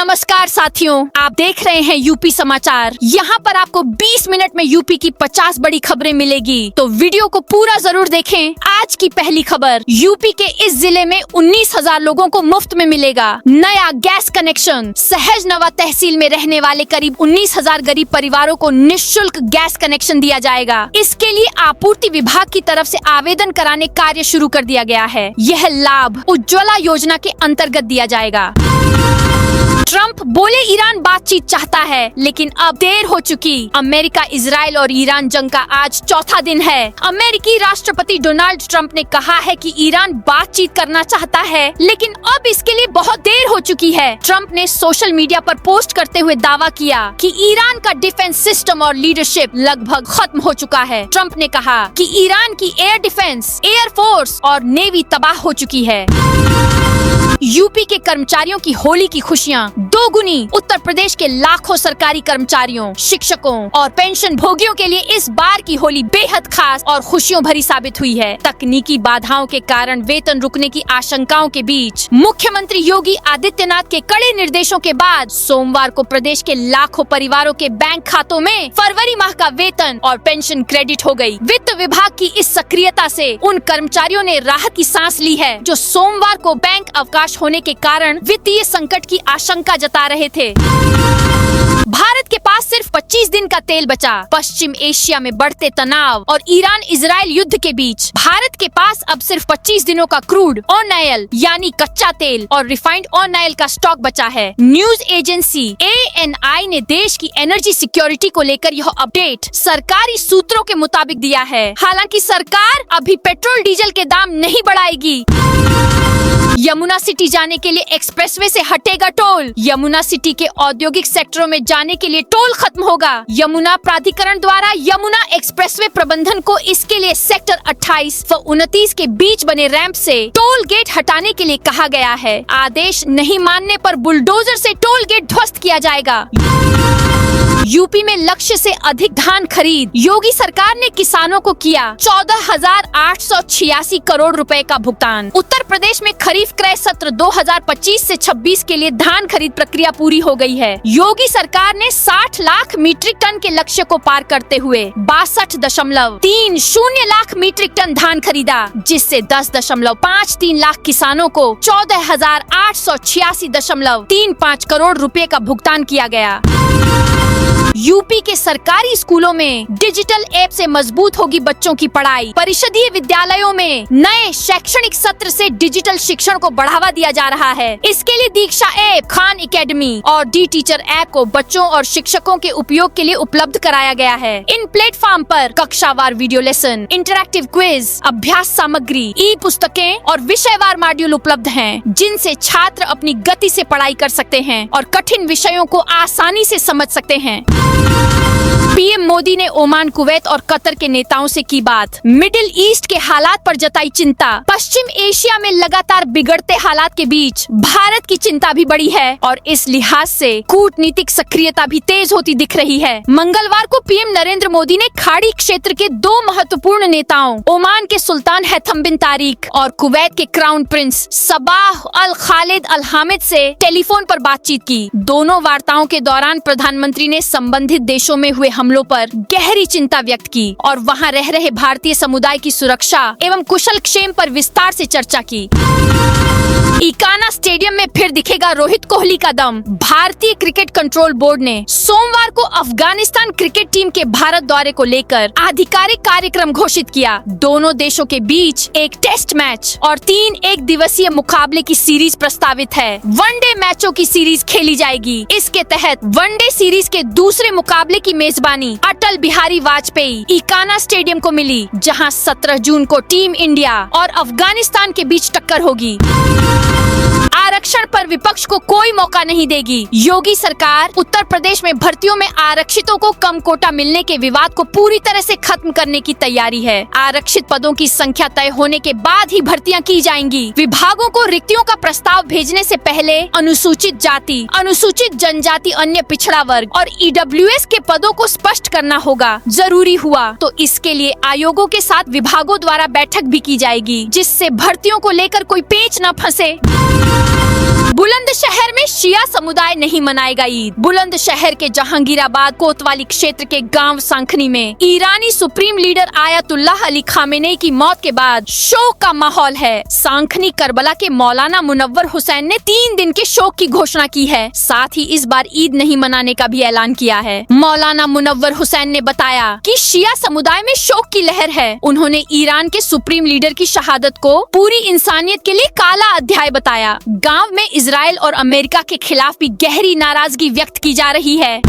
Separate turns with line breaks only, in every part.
नमस्कार साथियों, आप देख रहे हैं यूपी समाचार। यहाँ पर आपको 20 मिनट में यूपी की 50 बड़ी खबरें मिलेगी, तो वीडियो को पूरा जरूर देखें। आज की पहली खबर, यूपी के इस जिले में 19,000 लोगों को मुफ्त में मिलेगा नया गैस कनेक्शन। सहजनवा तहसील में रहने वाले करीब 19,000 गरीब परिवारों को निःशुल्क गैस कनेक्शन दिया जाएगा। इसके लिए आपूर्ति विभाग की तरफ से आवेदन कराने कार्य शुरू कर दिया गया है। यह लाभ उज्ज्वला योजना के अंतर्गत दिया जाएगा। ट्रंप बोले ईरान बातचीत चाहता है, लेकिन अब देर हो चुकी। अमेरिका, इजराइल और ईरान जंग का आज चौथा दिन है। अमेरिकी राष्ट्रपति डोनाल्ड ट्रंप ने कहा है कि ईरान बातचीत करना चाहता है, लेकिन अब इसके लिए बहुत देर हो चुकी है। ट्रंप ने सोशल मीडिया पर पोस्ट करते हुए दावा किया कि ईरान का डिफेंस सिस्टम और लीडरशिप लगभग खत्म हो चुका है। ट्रंप ने कहा कि ईरान की एयर डिफेंस, एयर फोर्स और नेवी तबाह हो चुकी है। यूपी के कर्मचारियों की होली की खुशियां दोगुनी। उत्तर प्रदेश के लाखों सरकारी कर्मचारियों, शिक्षकों और पेंशन भोगियों के लिए इस बार की होली बेहद खास और खुशियों भरी साबित हुई है। तकनीकी बाधाओं के कारण वेतन रुकने की आशंकाओं के बीच मुख्यमंत्री योगी आदित्यनाथ के कड़े निर्देशों के बाद सोमवार को प्रदेश के लाखों परिवारों के बैंक खातों में फरवरी माह का वेतन और पेंशन क्रेडिट हो गई। वित्त विभाग की इस सक्रियता से उन कर्मचारियों ने राहत की सांस ली है जो सोमवार को बैंक अवकाश होने के कारण वित्तीय संकट की आशंका जता रहे थे। भारत के पास सिर्फ 25 दिन का तेल बचा। पश्चिम एशिया में बढ़ते तनाव और ईरान इजराइल युद्ध के बीच भारत के पास अब सिर्फ 25 दिनों का क्रूड ऑयल यानी कच्चा तेल और रिफाइंड ऑयल का स्टॉक बचा है। न्यूज एजेंसी ANI ने देश की एनर्जी सिक्योरिटी को लेकर यह अपडेट सरकारी सूत्रों के मुताबिक दिया है। हालांकि सरकार अभी पेट्रोल डीजल के दाम नहीं बढ़ाएगी। यमुना सिटी जाने के लिए एक्सप्रेसवे से हटेगा टोल। यमुना सिटी के औद्योगिक सेक्टरों में जाने के लिए टोल खत्म होगा। यमुना प्राधिकरण द्वारा यमुना एक्सप्रेसवे प्रबंधन को इसके लिए सेक्टर 28 व 29 के बीच बने रैंप से टोल गेट हटाने के लिए कहा गया है। आदेश नहीं मानने पर बुलडोजर से टोल गेट ध्वस्त किया जाएगा। यूपी में लक्ष्य से अधिक धान खरीद। योगी सरकार ने किसानों को किया 14,886 करोड़ रुपए का भुगतान। उत्तर प्रदेश में खरीफ क्रय सत्र 2025 से 26 के लिए धान खरीद प्रक्रिया पूरी हो गई है। योगी सरकार ने 60 लाख मीट्रिक टन के लक्ष्य को पार करते हुए 62.30 लाख मीट्रिक टन धान खरीदा, जिससे 10.53 लाख किसानों को 14,886.35 करोड़ रुपए का भुगतान किया गया। यूपी के सरकारी स्कूलों में डिजिटल ऐप से मजबूत होगी बच्चों की पढ़ाई। परिषदीय विद्यालयों में नए शैक्षणिक सत्र से डिजिटल शिक्षण को बढ़ावा दिया जा रहा है। इसके लिए दीक्षा ऐप, खान एकेडमी और डी टीचर ऐप को बच्चों और शिक्षकों के उपयोग के लिए उपलब्ध कराया गया है। इन प्लेटफॉर्म पर कक्षावार वीडियो लेसन, इंटरैक्टिव क्विज, अभ्यास सामग्री, ई पुस्तकें और विषयवार मॉड्यूल उपलब्ध हैं, जिनसे छात्र अपनी गति से पढ़ाई कर सकते हैं और कठिन विषयों को आसानी से समझ सकते हैं। पीएम मोदी ने ओमान, कुवैत और कतर के नेताओं से की बात। मिडिल ईस्ट के हालात पर जताई चिंता। पश्चिम एशिया में लगातार बिगड़ते हालात के बीच भारत की चिंता भी बढ़ी है और इस लिहाज से कूटनीतिक सक्रियता भी तेज होती दिख रही है। मंगलवार को पीएम नरेंद्र मोदी ने खाड़ी क्षेत्र के 2 महत्वपूर्ण नेताओं, ओमान के सुल्तान हैथम बिन तारिक और कुवैत के क्राउन प्रिंस सबाह अल खालिद अल हामिद से टेलीफोन पर बातचीत की। दोनों वार्ताओं के दौरान प्रधानमंत्री ने संबंधित देशों में हुए हमलों पर गहरी चिंता व्यक्त की और वहां रह रहे भारतीय समुदाय की सुरक्षा एवं कुशल क्षेम पर विस्तार से चर्चा की। इकाना स्टेडियम में फिर दिखेगा रोहित कोहली का दम। भारतीय क्रिकेट कंट्रोल बोर्ड ने सोमवार को अफगानिस्तान क्रिकेट टीम के भारत दौरे को लेकर आधिकारिक कार्यक्रम घोषित किया। दोनों देशों के बीच एक टेस्ट मैच और 3 एक दिवसीय मुकाबले की सीरीज प्रस्तावित है। वनडे मैचों की सीरीज खेली जाएगी। इसके तहत वनडे सीरीज के दूसरे मुकाबले की मेजबानी अटल बिहारी वाजपेयी इकाना स्टेडियम को मिली, जहां 17 जून को टीम इंडिया और अफगानिस्तान के बीच टक्कर होगी। आरक्षण पर विपक्ष को कोई मौका नहीं देगी। योगी सरकार उत्तर प्रदेश में भर्तियों में आरक्षितों को कम कोटा मिलने के विवाद को पूरी तरह से खत्म करने की तैयारी है। आरक्षित पदों की संख्या तय होने के बाद ही भर्तियां की जाएंगी। विभागों को रिक्तियों का प्रस्ताव भेजने से पहले अनुसूचित जाति, अनुसूचित जनजाति, अन्य पिछड़ा वर्ग और EWS के पदों को स्पष्ट करना होगा। जरूरी हुआ तो इसके लिए आयोगों के साथ विभागों द्वारा बैठक भी की जाएगी, जिससे भर्तियों को लेकर कोई पेच न फंसे। बुलंदशहर में शिया समुदाय नहीं मनाएगा ईद। बुलंदशहर के जहांगीराबाद कोतवाली क्षेत्र के गांव सांखनी में ईरानी supreme leader Ayatollah Ali Khamenei की मौत के बाद शोक का माहौल है। सांखनी करबला के मौलाना मुनव्वर हुसैन ने 3 दिन के शोक की घोषणा की है। साथ ही इस बार ईद नहीं मनाने का भी ऐलान किया है। मौलाना मुनव्वर हुसैन ने बताया कि शिया समुदाय में शोक की लहर है। उन्होंने ईरान के सुप्रीम लीडर की शहादत को पूरी इंसानियत के लिए काला अध्याय बताया। गांव में इजराइल और अमेरिका के खिलाफ भी गहरी नाराजगी व्यक्त की जा रही है।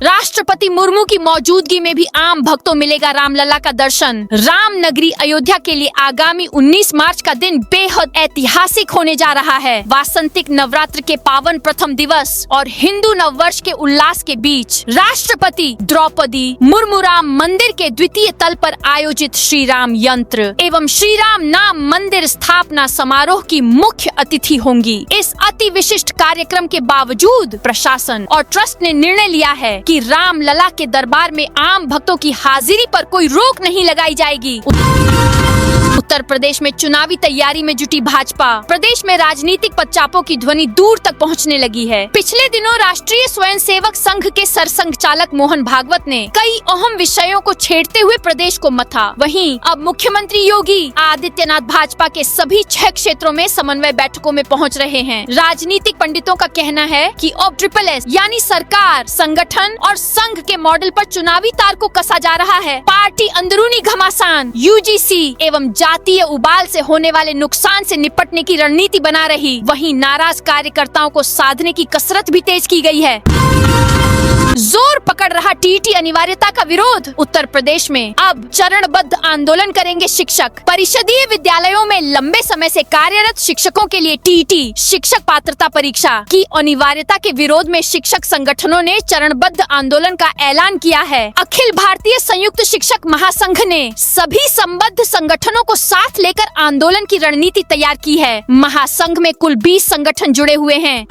राष्ट्रपति मुर्मू की मौजूदगी में भी आम भक्तों मिलेगा रामलला का दर्शन। राम नगरी अयोध्या के लिए आगामी 19 मार्च का दिन बेहद ऐतिहासिक होने जा रहा है। वासंतिक नवरात्र के पावन प्रथम दिवस और हिंदू नववर्ष के उल्लास के बीच राष्ट्रपति द्रौपदी मुर्मू राम मंदिर के द्वितीय तल पर आयोजित श्री राम यंत्र एवं श्री राम नाम मंदिर स्थापना समारोह की मुख्य अतिथि होंगी। इस अति विशिष्ट कार्यक्रम के बावजूद प्रशासन और ट्रस्ट ने निर्णय लिया है कि रामलला के दरबार में आम भक्तों की हाजिरी पर कोई रोक नहीं लगाई जाएगी। उत्तर प्रदेश में चुनावी तैयारी में जुटी भाजपा। प्रदेश में राजनीतिक पदचापों की ध्वनि दूर तक पहुंचने लगी है। पिछले दिनों राष्ट्रीय स्वयंसेवक संघ के सरसंघचालक मोहन भागवत ने कई अहम विषयों को छेड़ते हुए प्रदेश को मथा। वहीं अब मुख्यमंत्री योगी आदित्यनाथ भाजपा के सभी 6 क्षेत्रों में समन्वय बैठकों में पहुंच रहे हैं। राजनीतिक पंडितों का कहना है कि अब SSS यानी सरकार, संगठन और संघ के मॉडल पर चुनावी तार को कसा जा रहा है। पार्टी अंदरूनी घमासान, UGC एवं जातीय उबाल से होने वाले नुकसान से निपटने की रणनीति बना रही। वहीं नाराज कार्यकर्ताओं को साधने की कसरत भी तेज की गई है। जोर पकड़ रहा टीटी अनिवार्यता का विरोध। उत्तर प्रदेश में अब चरणबद्ध आंदोलन करेंगे शिक्षक। परिषदीय विद्यालयों में लंबे समय से कार्यरत शिक्षकों के लिए टीटी शिक्षक पात्रता परीक्षा की अनिवार्यता के विरोध में शिक्षक संगठनों ने चरणबद्ध आंदोलन का ऐलान किया है। अखिल भारतीय संयुक्त शिक्षक महासंघ ने सभी संबद्ध संगठनों को साथ लेकर आंदोलन की रणनीति तैयार की है। महासंघ में कुल 20 संगठन जुड़े हुए हैं।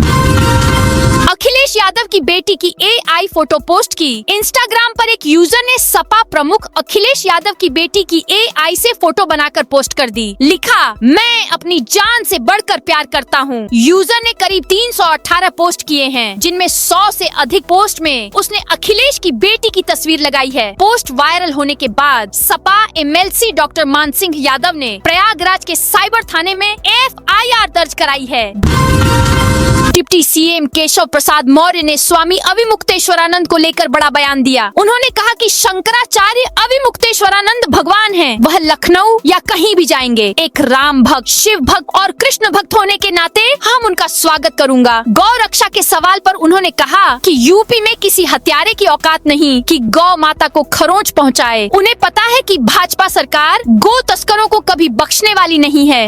अखिलेश यादव की बेटी की AI फोटो पोस्ट की। इंस्टाग्राम पर एक यूजर ने सपा प्रमुख अखिलेश यादव की बेटी की AI से फोटो बनाकर पोस्ट कर दी। लिखा, मैं अपनी जान से बढ़कर प्यार करता हूँ। यूजर ने करीब 318 पोस्ट किए हैं, जिनमें 100 से अधिक पोस्ट में उसने अखिलेश की बेटी की तस्वीर लगाई है। पोस्ट वायरल होने के बाद सपा MLC डॉक्टर मान सिंह यादव ने प्रयागराज के साइबर थाने में FIR दर्ज कराई है। डिप्टी CM केशव प्रसाद मौर्य ने स्वामी अविमुक्तेश्वरानंद को लेकर बड़ा बयान दिया। उन्होंने कहा कि शंकराचार्य अविमुक्तेश्वरानंद भगवान हैं। वह लखनऊ या कहीं भी जाएंगे। एक राम भक्त, शिव भक्त और कृष्ण भक्त होने के नाते हम उनका स्वागत करूंगा। गौ रक्षा के सवाल पर उन्होंने कहा कि यूपी में किसी हत्यारे की औकात नहीं कि गौ माता को खरोंच पहुंचाए। उन्हें पता है कि भाजपा सरकार गो तस्करों को कभी बख्शने वाली नहीं है।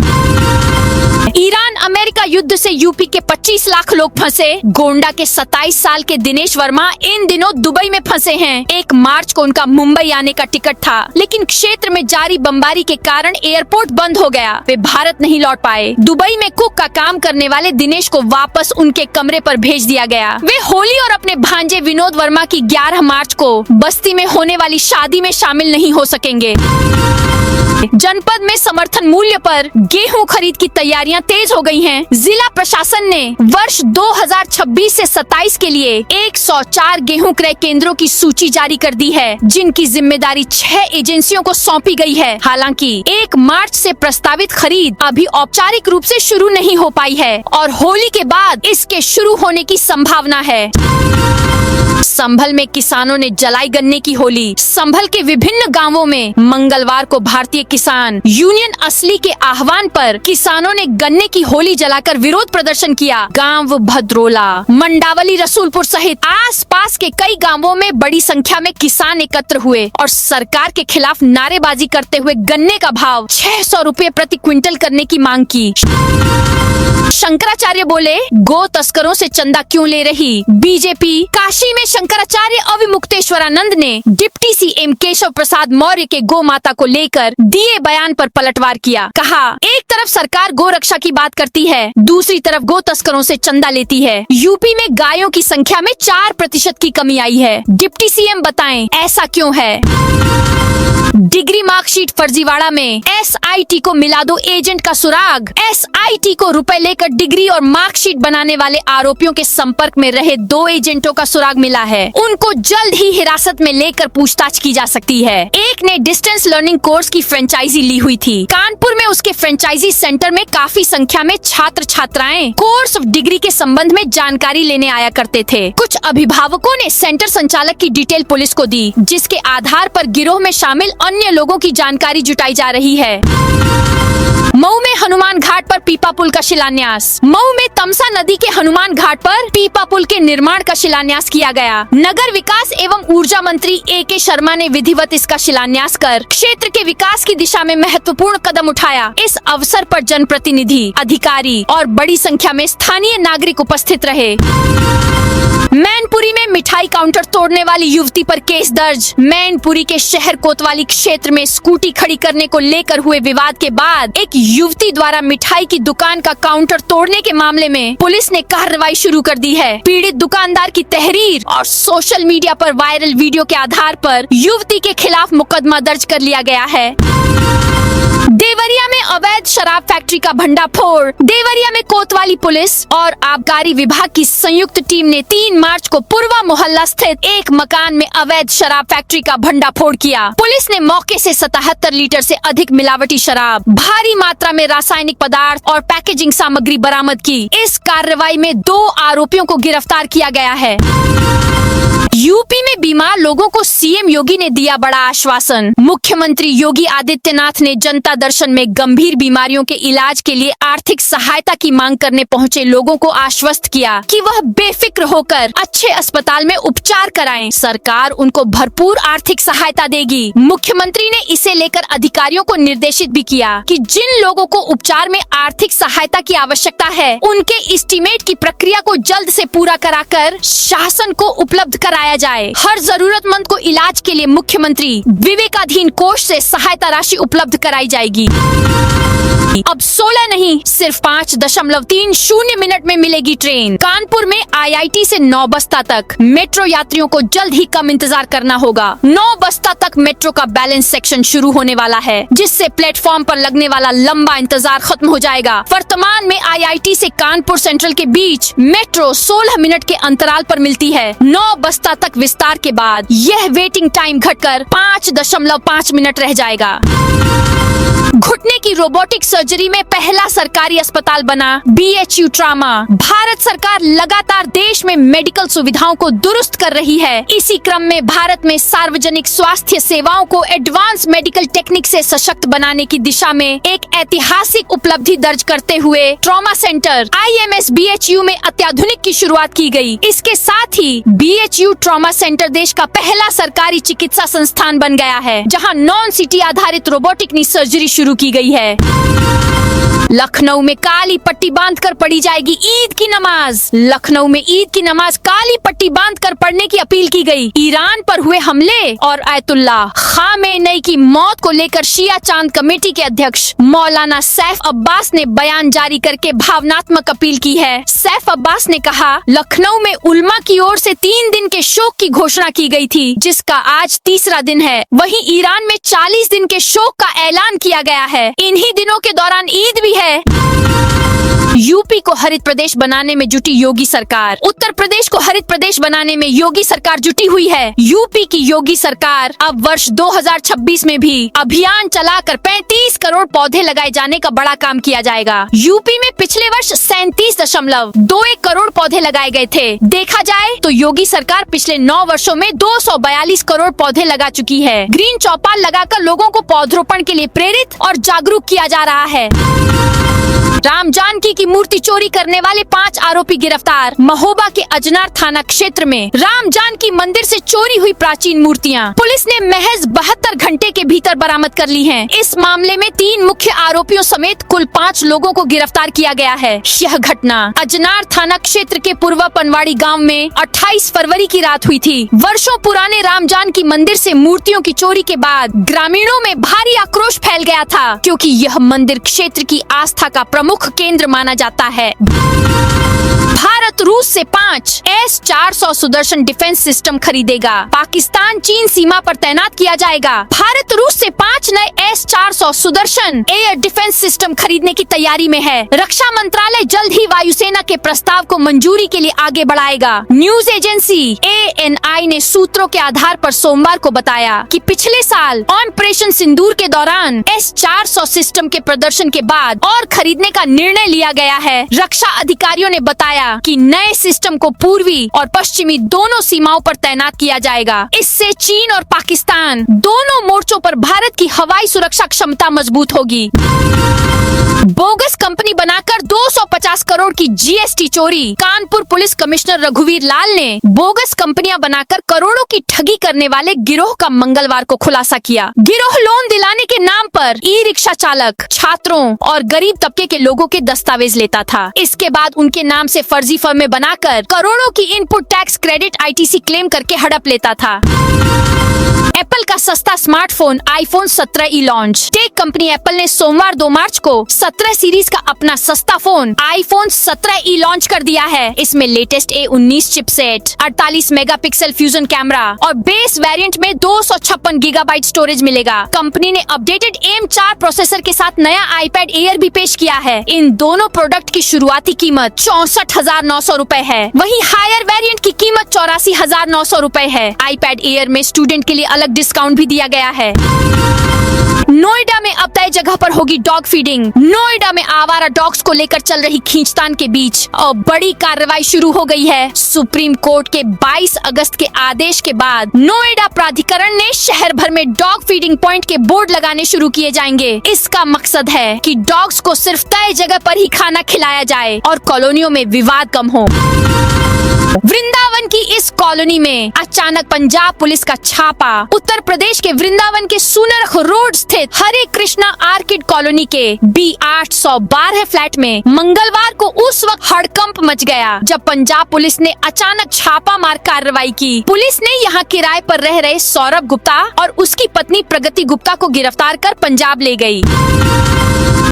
ईरान अमेरिका युद्ध से यूपी के 25 लाख लोग फंसे। गोंडा के 27 साल के दिनेश वर्मा इन दिनों दुबई में फंसे हैं। 1 मार्च को उनका मुंबई आने का टिकट था, लेकिन क्षेत्र में जारी बमबारी के कारण एयरपोर्ट बंद हो गया। वे भारत नहीं लौट पाए। दुबई में कुक का काम करने वाले दिनेश को वापस उनके कमरे पर भेज दिया गया। वे होली और अपने भांजे विनोद वर्मा की 11 मार्च को बस्ती में होने वाली शादी में शामिल नहीं हो सकेंगे। जनपद में समर्थन मूल्य पर गेहूं खरीद की तैयारियां तेज हो गई हैं। जिला प्रशासन ने वर्ष 2026 से 27 के लिए 104 गेहूं क्रय केंद्रों की सूची जारी कर दी है, जिनकी जिम्मेदारी 6 एजेंसियों को सौंपी गई है। हालांकि 1 मार्च से प्रस्तावित खरीद अभी औपचारिक रूप से शुरू नहीं हो पाई है और होली के बाद इसके शुरू होने की संभावना है। संभल में किसानों ने जलाई गन्ने की होली। संभल के विभिन्न गांवों में मंगलवार को भारतीय किसान यूनियन असली के आह्वान पर किसानों ने गन्ने की होली जलाकर विरोध प्रदर्शन किया। गांव भद्रोला, मंडावली, रसूलपुर सहित आसपास के कई गांवों में बड़ी संख्या में किसान एकत्र हुए और सरकार के खिलाफ नारेबाजी करते हुए गन्ने का भाव 600 रुपए प्रति क्विंटल करने की मांग की। शंकराचार्य बोले, गो तस्करों से चंदा क्यों ले रही बीजेपी। काशी में शंकराचार्य अविमुक्तेश्वरानंद ने डिप्टी CM केशव प्रसाद मौर्य के गो माता को लेकर दिए बयान पर पलटवार किया। कहा, एक तरफ सरकार गो रक्षा की बात करती है, दूसरी तरफ गो तस्करों से चंदा लेती है। यूपी यूपी में गायों की संख्या में 4% की कमी आई है। डिप्टी सीएम बताएं ऐसा क्यों है। डिग्री मार्कशीट फर्जीवाड़ा में एसआईटी को मिला दो एजेंट का सुराग। एसआईटी को रुपए लेकर डिग्री और मार्कशीट बनाने वाले आरोपियों के संपर्क में रहे 2 एजेंटों का सुराग मिला है। उनको जल्द ही हिरासत में लेकर पूछताछ की जा सकती है। एक ने डिस्टेंस लर्निंग कोर्स की फ्रेंचाइजी ली हुई थी। कानपुर में उसके फ्रेंचाइजी सेंटर में काफी संख्या में छात्र छात्राएं कोर्स ऑफ डिग्री के संबंध में जानकारी लेने आया करते थे। कुछ अभिभावकों ने सेंटर संचालक की डिटेल पुलिस को दी, जिसके आधार पर गिरोह में शामिल अन्य लोगों की जानकारी जुटाई जा रही है। मऊ में हनुमान घाट पर पीपा पुल का शिलान्यास। मऊ में तमसा नदी के हनुमान घाट पर पीपा पुल के निर्माण का शिलान्यास किया गया। नगर विकास एवं ऊर्जा मंत्री AK शर्मा ने विधिवत इसका शिलान्यास कर क्षेत्र के विकास की दिशा में महत्वपूर्ण कदम उठाया। इस अवसर पर जनप्रतिनिधि, अधिकारी और बड़ी संख्या में स्थानीय नागरिक उपस्थित रहे। मैनपुरी में मिठाई काउंटर तोड़ने वाली युवती पर केस दर्ज। मैनपुरी के शहर कोतवाली क्षेत्र में स्कूटी खड़ी करने को लेकर हुए विवाद के बाद एक युवती द्वारा मिठाई की दुकान का काउंटर तोड़ने के मामले में पुलिस ने कार्रवाई शुरू कर दी है। पीड़ित दुकानदार की तहरीर और सोशल मीडिया पर वायरल वीडियो के आधार पर युवती के खिलाफ मुकदमा दर्ज कर लिया गया है। देवरिया में अवैध शराब फैक्ट्री का भंडाफोड़। देवरिया में कोतवाली पुलिस और आबकारी विभाग की संयुक्त टीम ने 3 मार्च को पूर्वा मोहल्ला स्थित एक मकान में अवैध शराब फैक्ट्री का भंडाफोड़ किया। पुलिस ने मौके से 77 लीटर से अधिक मिलावटी शराब, भारी मात्रा में रासायनिक पदार्थ और पैकेजिंग सामग्री बरामद की। इस कार्रवाई में 2 आरोपियों को गिरफ्तार किया गया है। यूपी में बीमार लोगों को सीएम योगी ने दिया बड़ा आश्वासन। मुख्यमंत्री योगी आदित्यनाथ ने जनता दर्शन में गंभीर बीमारियों के इलाज के लिए आर्थिक सहायता की मांग करने पहुंचे लोगों को आश्वस्त किया कि वह बेफिक्र होकर अच्छे अस्पताल में उपचार कराएं। सरकार उनको भरपूर आर्थिक सहायता देगी। मुख्यमंत्री ने इसे लेकर अधिकारियों को निर्देशित भी किया कि जिन लोगों को उपचार में आर्थिक सहायता की आवश्यकता है, उनके एस्टीमेट की प्रक्रिया को जल्द से पूरा कराकर शासन को उपलब्ध कराया जाए। हर जरूरतमंद को इलाज के लिए मुख्यमंत्री विवेकाधीन कोष से सहायता राशि उपलब्ध कराई जाएगी। अब 16 नहीं, सिर्फ 5.30 मिनट में मिलेगी ट्रेन। कानपुर में IIT से नौबस्ता तक मेट्रो यात्रियों को जल्द ही कम इंतजार करना होगा। नौबस्ता तक मेट्रो का बैलेंस सेक्शन शुरू होने वाला है, जिससे प्लेटफॉर्म पर लगने वाला लंबा इंतजार खत्म हो जाएगा। वर्तमान में IIT से कानपुर सेंट्रल के बीच मेट्रो 16 मिनट के अंतराल पर मिलती है। नौबस्ता तक विस्तार के बाद यह वेटिंग टाइम घटकर 5.5 मिनट रह जाएगा। घुटने की रोबोटिक सर्जरी में पहला सरकारी अस्पताल बना BHU ट्रामा। भारत सरकार लगातार देश में मेडिकल सुविधाओं को दुरुस्त कर रही है। इसी क्रम में भारत में सार्वजनिक स्वास्थ्य सेवाओं को एडवांस मेडिकल टेक्निक से सशक्त बनाने की दिशा में एक ऐतिहासिक उपलब्धि दर्ज करते हुए ट्रॉमा सेंटर IMS BHU में अत्याधुनिक की शुरुआत की गई। इसके साथ ही BHU ट्रॉमा सेंटर देश का पहला सरकारी चिकित्सा संस्थान बन गया है, जहां नॉन सिटी आधारित रोबोटिक नी सर्जरी शुरू की गई है। लखनऊ में काली पट्टी बांधकर पढ़ी जाएगी ईद की नमाज। लखनऊ में ईद की नमाज काली पट्टी बांधकर पढ़ने की अपील की गई। ईरान पर हुए हमले और आयतुल्लाह खामेनी की मौत को लेकर शिया चांद कमेटी के अध्यक्ष मौलाना सैफ अब्बास ने बयान जारी करके भावनात्मक अपील की है। सैफ अब्बास ने कहा, लखनऊ में उल्मा की ओर से 3 दिन के शोक की घोषणा की गई थी, जिसका आज तीसरा दिन है। वहीं ईरान में 40 दिन के शोक का ऐलान किया गया है। इन्हीं दिनों के दौरान ईद भी है। यूपी को हरित प्रदेश बनाने में जुटी योगी सरकार। उत्तर प्रदेश को हरित प्रदेश बनाने में योगी सरकार जुटी हुई है। यूपी की योगी सरकार अब वर्ष 2026 में भी अभियान चलाकर 35 करोड़ पौधे लगाए जाने का बड़ा काम किया जाएगा। यूपी में पिछले वर्ष 37.21 करोड़ पौधे लगाए गए थे। देखा जाए तो योगी सरकार पिछले 9 वर्षों में 242 करोड़ पौधे लगा चुकी है। ग्रीन चौपाल लगाकर लोगों को पौधरोपण के लिए प्रेरित और जागरूक किया जा रहा है। राम जानकी की मूर्ति चोरी करने वाले 5 आरोपी गिरफ्तार। महोबा के अजनार थाना क्षेत्र में राम जानकी मंदिर से चोरी हुई प्राचीन मूर्तियां पुलिस ने महज 72 घंटे के भीतर बरामद कर ली हैं। इस मामले में 3 मुख्य आरोपियों समेत कुल 5 लोगों को गिरफ्तार किया गया है। यह घटना अजनार थाना क्षेत्र के पूर्वा पनवाड़ी गाँव में 28 फरवरी की रात हुई थी। वर्षों पुराने राम जानकी मंदिर से मूर्तियों की चोरी के बाद ग्रामीणों में भारी आक्रोश फैल गया था, क्योंकि यह मंदिर क्षेत्र की आस्था का प्रमुख प्रमुख केंद्र माना जाता है। भारत रूस से 5 S-400 सुदर्शन डिफेंस सिस्टम खरीदेगा। पाकिस्तान चीन सीमा पर तैनात किया जाएगा। भारत रूस से 5 नए S-400 Sudarshan air defence system खरीदने की तैयारी में है। रक्षा मंत्रालय जल्द ही वायुसेना के प्रस्ताव को मंजूरी के लिए आगे बढ़ाएगा। न्यूज एजेंसी ANI ने सूत्रों के आधार पर सोमवार को बताया कि पिछले साल ऑपरेशन सिंदूर के दौरान S-400 सिस्टम के प्रदर्शन के बाद और खरीदने का निर्णय लिया गया है। रक्षा अधिकारियों ने बताया कि नए सिस्टम को पूर्वी और पश्चिमी दोनों सीमाओं पर तैनात किया जाएगा। इससे चीन और पाकिस्तान दोनों मोर्चों पर भारत की हवाई सुरक्षा क्षमता मजबूत होगी। बोगस कंपनी बनाकर 250 करोड़ की GST चोरी। कानपुर पुलिस कमिश्नर रघुवीर लाल ने बोगस कंपनियां बनाकर करोड़ों की ठगी करने वाले गिरोह का मंगलवार को खुलासा किया। गिरोह लोन दिलाने के नाम पर ई-रिक्शा चालक, छात्रों और गरीब तबके के लोगों के दस्तावेज लेता था। इसके बाद उनके नाम से फर्जी फर्में बनाकर करोड़ों की input tax credit ITC claim करके हड़प लेता था। एप्पल का सस्ता smartphone iPhone 17e launch. Tech company Apple ने सोमवार 2 मार्च को 17 सीरीज का अपना सस्ता फोन iPhone 17e लॉन्च कर दिया है। इसमें latest A19 chipset, 48 megapixel fusion camera और बेस वेरिएंट में 256 गीगाबाइट स्टोरेज मिलेगा। कंपनी ने अपडेटेड AM4 प्रोसेसर के साथ नया iPad Air भी पेश किया है। इन दोनों प्रोडक्ट की शुरुआती कीमत 64,900 रूपए है। वहीं हायर वेरिएंट की कीमत 84,900 रूपए है। iPad Air में स्टूडेंट के लिए अलग डिस्काउंट भी दिया गया है। नोएडा में अब तय जगह पर होगी डॉग फीडिंग। नोएडा में आवारा डॉग्स को लेकर चल रही खींचतान के बीच और बड़ी कार्रवाई शुरू हो गई है। सुप्रीम कोर्ट के 22 अगस्त के आदेश के बाद नोएडा प्राधिकरण ने शहर भर में डॉग फीडिंग पॉइंट के बोर्ड लगाने शुरू किए जाएंगे। इसका मकसद है कि डॉग्स को सिर्फ तय जगह पर ही खाना खिलाया जाए और कॉलोनियों में विवाद कम हो। वृंदावन की इस कॉलोनी में अचानक पंजाब पुलिस का छापा। उत्तर प्रदेश के वृंदावन के सुनरख रोड स्थित हरे कृष्णा आर्किड कॉलोनी के B812 फ्लैट में मंगलवार को उस वक्त हड़कंप मच गया जब पंजाब पुलिस ने अचानक छापामार कार्रवाई की। पुलिस ने यहाँ किराए पर रह रहे सौरभ गुप्ता और उसकी पत्नी प्रगति गुप्ता को गिरफ्तार कर पंजाब ले गयी।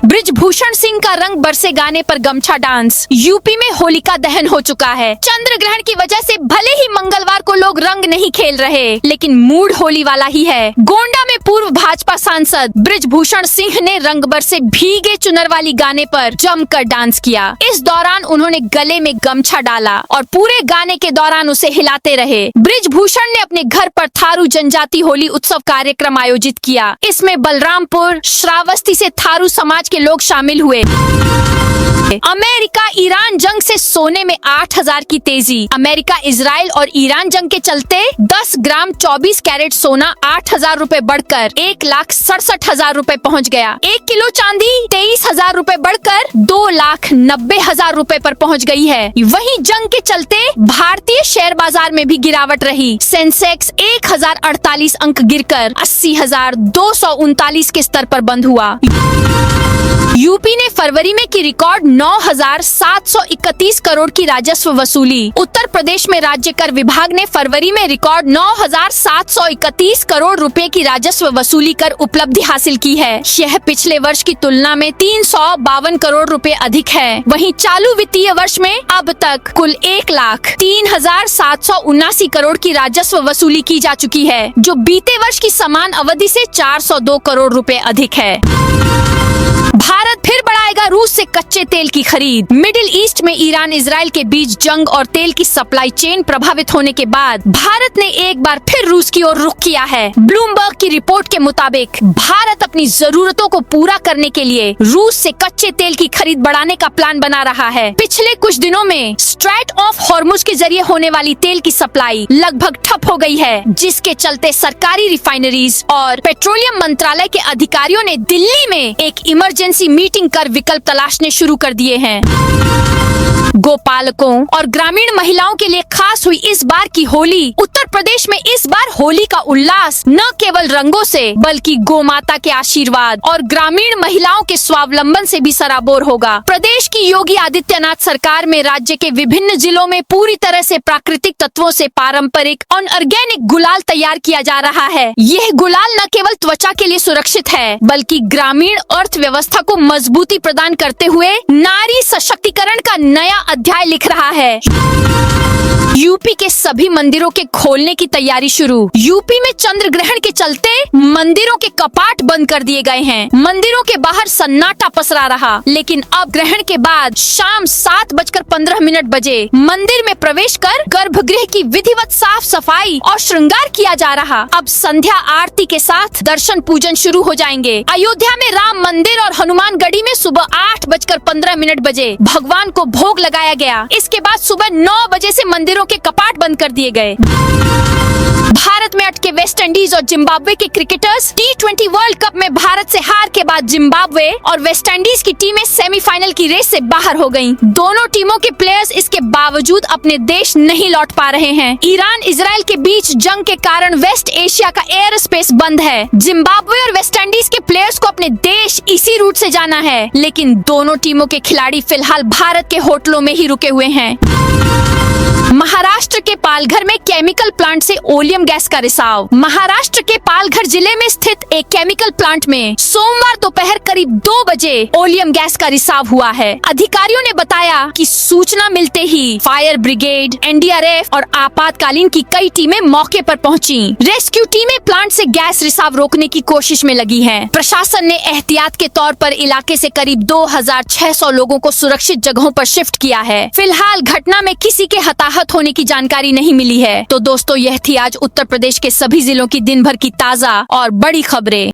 बृजभूषण सिंह का रंग बरसे गाने पर गमछा डांस। यूपी में होलिका दहन हो चुका है। चंद्र ग्रहण की वजह से भले ही मंगलवार को लोग रंग नहीं खेल रहे, लेकिन मूड होली वाला ही है। गोंडा में पूर्व भाजपा सांसद बृजभूषण सिंह ने रंग बरसे भीगे चुनर वाली गाने पर जमकर डांस किया। इस दौरान उन्होंने गले में गमछा डाला और पूरे गाने के दौरान उसे हिलाते रहे। बृजभूषण ने अपने घर पर थारू जनजाति होली उत्सव कार्यक्रम आयोजित किया। इसमें बलरामपुर, श्रावस्ती से थारू समाज के लोग शामिल हुए। अमेरिका ईरान जंग से सोने में 8,000 की तेजी। अमेरिका इजराइल और ईरान जंग के चलते 10 ग्राम 24 कैरेट सोना 8,000 रूपए बढ़कर 1,67,000 रूपए पहुंच गया। 1 किलो चांदी 23,000 रूपए बढ़कर 2,90,000 रूपए पर पहुंच गई है। वहीं जंग के चलते भारतीय शेयर बाजार में भी गिरावट रही। सेंसेक्स 1,048 अंक गिरकर 80,239 के स्तर पर बंद हुआ। यूपी ने फरवरी में की रिकॉर्ड 9,731 करोड़ की राजस्व वसूली। उत्तर प्रदेश में राज्य कर विभाग ने फरवरी में रिकॉर्ड 9,731 करोड़ रुपए की राजस्व वसूली कर उपलब्धि हासिल की है। यह पिछले वर्ष की तुलना में 352 करोड़ रुपए अधिक है। वहीं चालू वित्तीय वर्ष में अब तक कुल 1,03,779 करोड़ की राजस्व वसूली की जा चुकी है, जो बीते वर्ष की समान अवधि से 402 करोड़ रुपए अधिक है। भारत फिर बढ़ाएगा रूस से कच्चे तेल की खरीद। मिडिल ईस्ट में ईरान इजराइल के बीच जंग और तेल की सप्लाई चेन प्रभावित होने के बाद भारत ने एक बार फिर रूस की ओर रुख किया है। ब्लूमबर्ग की रिपोर्ट के मुताबिक भारत अपनी जरूरतों को पूरा करने के लिए रूस से कच्चे तेल की खरीद बढ़ाने का प्लान बना रहा है। पिछले कुछ दिनों में स्ट्रैट ऑफ हॉर्मुज के जरिए होने वाली तेल की सप्लाई लगभग ठप हो गई है, जिसके चलते सरकारी रिफाइनरीज और पेट्रोलियम मंत्रालय के अधिकारियों ने दिल्ली में एक इमरजेंसी मीटिंग कर विकल्प तलाशने शुरू कर दिए हैं। गोपालकों और ग्रामीण महिलाओं के लिए खास हुई इस बार की होली। उत्तर प्रदेश में इस बार होली का उल्लास न केवल रंगों से बल्कि गोमाता के आशीर्वाद और ग्रामीण महिलाओं के स्वावलंबन से भी सराबोर होगा। प्रदेश की योगी आदित्यनाथ सरकार में राज्य के विभिन्न जिलों में पूरी तरह से प्राकृतिक तत्वों से पारंपरिक और ऑर्गेनिक गुलाल तैयार किया जा रहा है। यह गुलाल न केवल त्वचा के लिए सुरक्षित है बल्कि ग्रामीण अर्थव्यवस्था को मजबूत मजबूती प्रदान करते हुए नारी सशक्तिकरण का नया अध्याय लिख रहा है। यूपी के सभी मंदिरों के खोलने की तैयारी शुरू। यूपी में चंद्र ग्रहण के चलते मंदिरों के कपाट बंद कर दिए गए हैं। मंदिरों के बाहर सन्नाटा पसरा रहा, लेकिन अब ग्रहण के बाद शाम 7:15 बजे मंदिर में प्रवेश कर गर्भगृह की विधिवत साफ सफाई और श्रृंगार किया जा रहा। अब संध्या आरती के साथ दर्शन पूजन शुरू हो जाएंगे। अयोध्या में राम मंदिर और हनुमानगढ़ी में सुबह 8:15 बजे भगवान को भोग लगाया गया। इसके बाद सुबह 9 बजे से मंदिरों के कपाट बंद कर दिए गए। भारत में अटके वेस्ट इंडीज और जिम्बाब्वे के क्रिकेटर्स T20 वर्ल्ड कप में भारत से हार के बाद जिम्बाब्वे और वेस्ट इंडीज की टीमें सेमीफाइनल की रेस से बाहर हो गयीं। दोनों टीमों के प्लेयर्स इसके बावजूद अपने देश नहीं लौट पा रहे हैं। ईरान इजराइल के बीच जंग के कारण वेस्ट एशिया का एयर स्पेस बंद है। जिम्बाब्वे और वेस्ट इंडीज के प्लेयर्स को अपने देश इसी रूट से जाना है, लेकिन दोनों टीमों के खिलाड़ी फिलहाल भारत के होटलों में ही रुके हुए हैं। महाराष्ट्र के पालघर में केमिकल प्लांट से ओलियम गैस का रिसाव। महाराष्ट्र के पालघर जिले में स्थित एक केमिकल प्लांट में सोमवार दोपहर करीब 2 बजे ओलियम गैस का रिसाव हुआ है। अधिकारियों ने बताया कि सूचना मिलते ही फायर ब्रिगेड, NDRF और आपातकालीन की कई टीमें मौके पर पहुंची। रेस्क्यू टीमें प्लांट से गैस रिसाव रोकने की कोशिश में लगी है। प्रशासन ने एहतियात के तौर पर इलाके से करीब 2600 लोगों को सुरक्षित जगहों पर शिफ्ट किया है। फिलहाल घटना में किसी के हताहत होने की जानकारी नहीं मिली है। तो दोस्तों, यह थी आज उत्तर प्रदेश के सभी जिलों की दिन भर की ताजा और बड़ी खबरें।